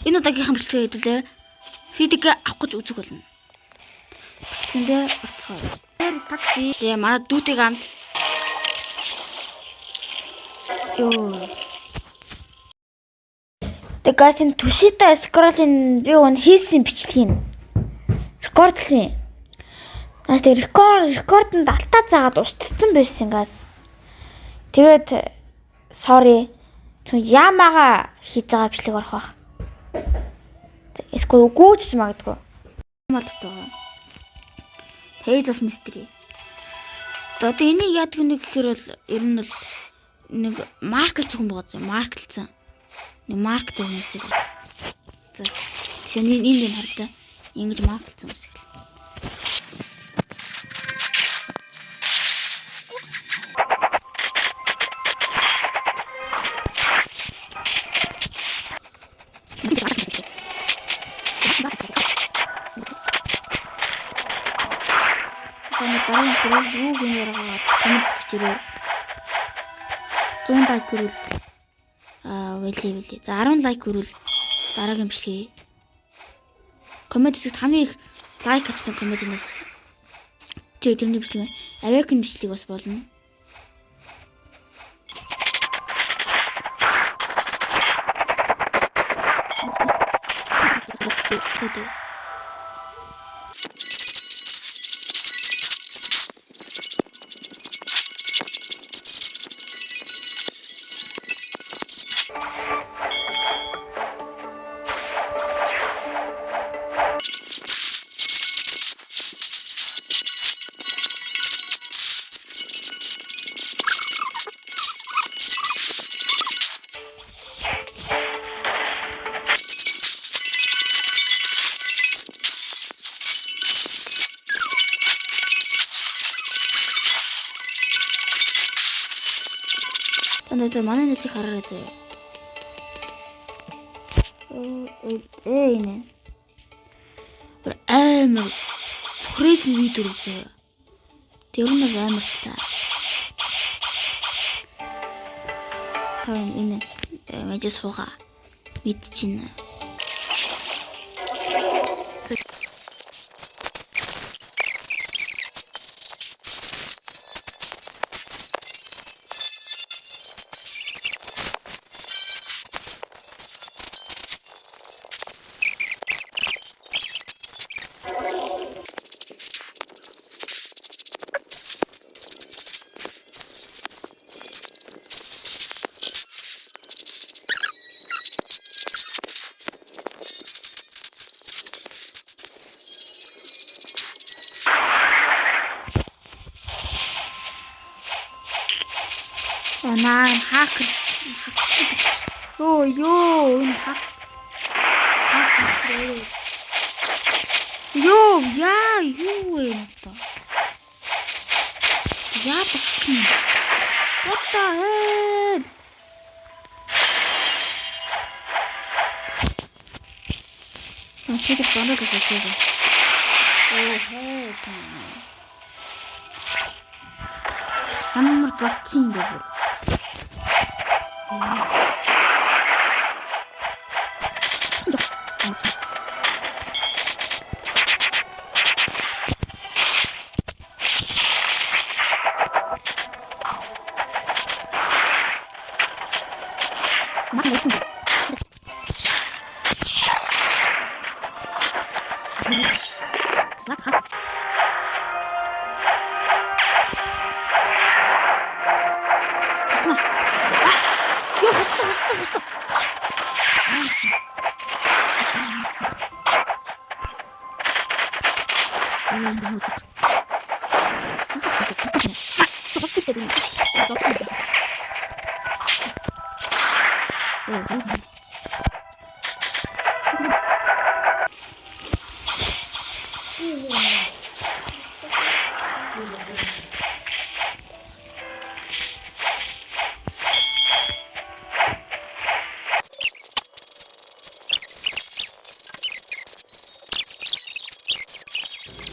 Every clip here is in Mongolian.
Энэ удаагийнхаа бичлэгээ хэдүүлээ. CD-г авах гэж үзэх болно. Бичлэгэндээ орцгоо. Paris Taxi. Тэгээ манай дүүтэйг амт. Йоо. Тэгээс энэ Tushita Scroll-ын би өн хийсэн бичлэгийг рекордлсан. Наас тэг рекордонд алтаа заагаад устцсан байсан газ. Тэгээд sorry. Түн Ямага хийж байгаа бичлэг орох байх. Эсвэл үгүйч магадгүй. Малт байгаа. Tales of Mystery. Одоо энийг яадаг нэг гэхээр бол ер нь бол нэг марклцсан хүн байгаа юм. Марклцсан. Нэг маркт хүмүүсийг. За. Тэний энэ хардаг. Ингэж марклцсан хүмүүс. Дараагийн хэрэг юу гэмээр байгаа комент төчрөө 100 лайк хүрвэл вэли. За 10 лайк хүрвэл дараагийн бичлэгээ. Комент хэсэгт хамгийн их лайк авсан комментээс тэрний бичлэг Awaken бичлэг бас болно. Өнөөдөр манай нэтийг хараарай зэ. Энэ. Амар хрэсний видео үзээ. Тэр нь амар л та. Харин энэ мэжэс хуга мэдчихнэ. Наа хак. Ёо энэ хак. Ёо яа юу вэ нөтө. Яа бахна. What the hell? Очиж боног гэсэн юм. Оо хээ. Амар зовцсон юм байна.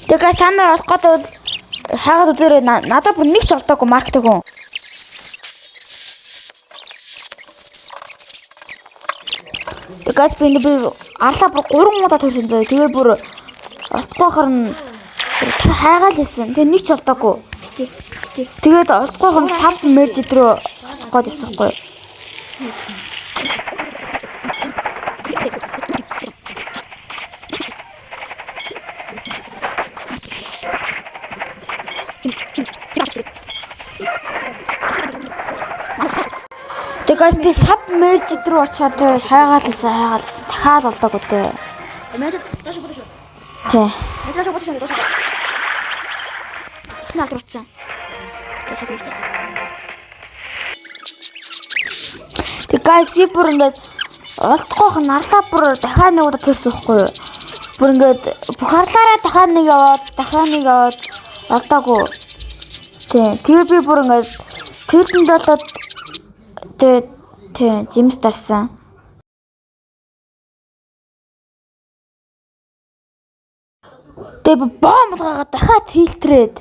Тэгээс та нар олох гэдэг бол хаагаад үзээрэй. Надад бүр нэг ч олдоогүй маркетинг хүн. Guys би арлаа бүр 3 удаа төрсөн зөө. Тэгээ бүр олдохгүй харна. Тэр хайгаал хэлсэн. Тэгээ нэг ч олдоогүй. Тэгээд олдохгүй харна сав мэрж рүү очих гээд явсахгүй. Тэгээс би сав мэрж рүү очиод хайгаал хэлсэн. Дахиад олдоогүй дээ. Мэж доош бодож. Тий. Мэж доош бодож доош. Хинаа дурцсан. Тэгээс би бүр ингээд олдохгүй нарлаа бүр дахиад нэг удаа төрсөн байхгүй юу? Бүр ингээд бүх арлаараа дахиад нэг яваад олдоогүй. Тэгээ би бүр ингээд тэрэнд болоод тэгээ жимс тарсан. Тэгээ бомб гагаад дахиад фильтрээд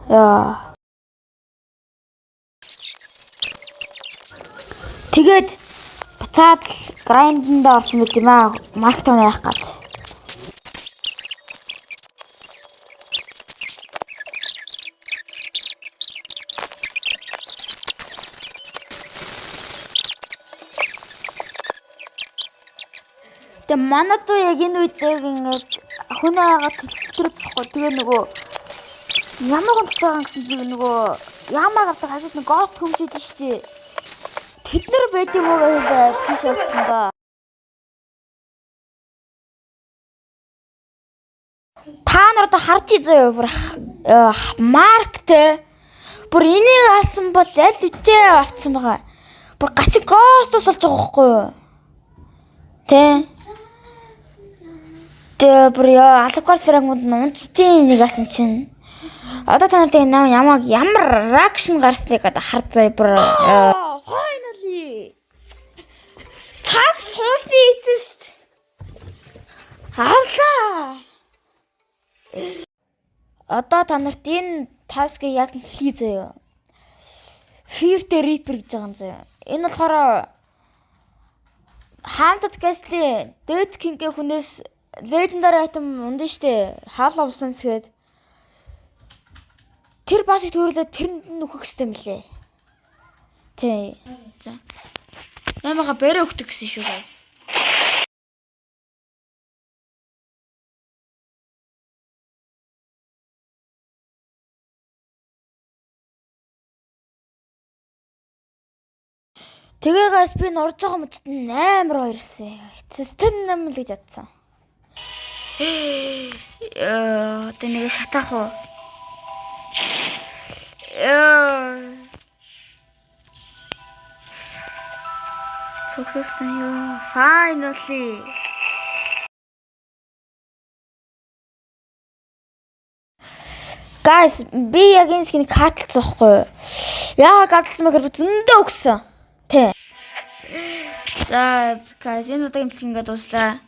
яа. Тэгээд буцаад грайнданд орсон мэт юм аа. Марктон яах гээд. Тэгээ манад яг энэ үед ингээд хүн агаад тэлчрээд зохгүй. Тэгээ нөгөө ямар гонц байгаа гэсэн чинь нөгөө ямаа гэдэг хажууд нэг гост хөмжид штий. Тэд нар байт юм уу гэхээр тийш явсан да. Та нар одоо харж изээ бүр марк те. Бүр энийг алсан бол аль үжээ авцсан байгаа. Бүр гачиг гостос болж байгаа байхгүй юу? Тэ. Тэгээ бүр алгуур сарангууд нь унцтын нэг асан чинь. Одоо та нарт ямар реакшн гарсныг одоо харцгаа бүр finally. Цаг суусны эцэст. Авлаа. Одоо та нарт энэ таскыг яг хэлхий заяа. Fear the Reaper гэж байгаа юм заяа. Энэ болохоор Haunted Castle Dead King-ийн хүнээс legendary item ундан штэ. Hall of Suns гээд тэр басыг төрүүлээд тэрэнд нөхөх хэрэгтэй мөлий. Тий. За. Ямаага бэрэ өгдөг гэсэн шүү guys. Тэгээ guys би нурж байгаа мөчт амар баярсан. Эцэстэн нам л гэж бодсон. Одоо нэг шатаах уу? Цогцолсон ёо. Finally. Guys, би яг энэ скинийг хаалтсан байхгүй юу? Яагаад хаалтсан мэхээр зөндөө өгсөн. Тэ. За, guys, энэ удаагийн бичлэг ингээд дуслаа.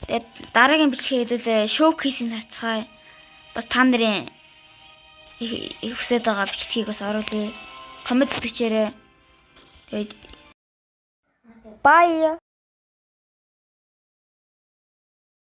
Тэгээд дараагийн бичлэгээ хэлүүлээ. Showcase-ийг харцгаая. Бас та нарын их хүсэж байгаа бичлэгийг бас оруулъя. Коммент бичээрэй. Тэгээд bye.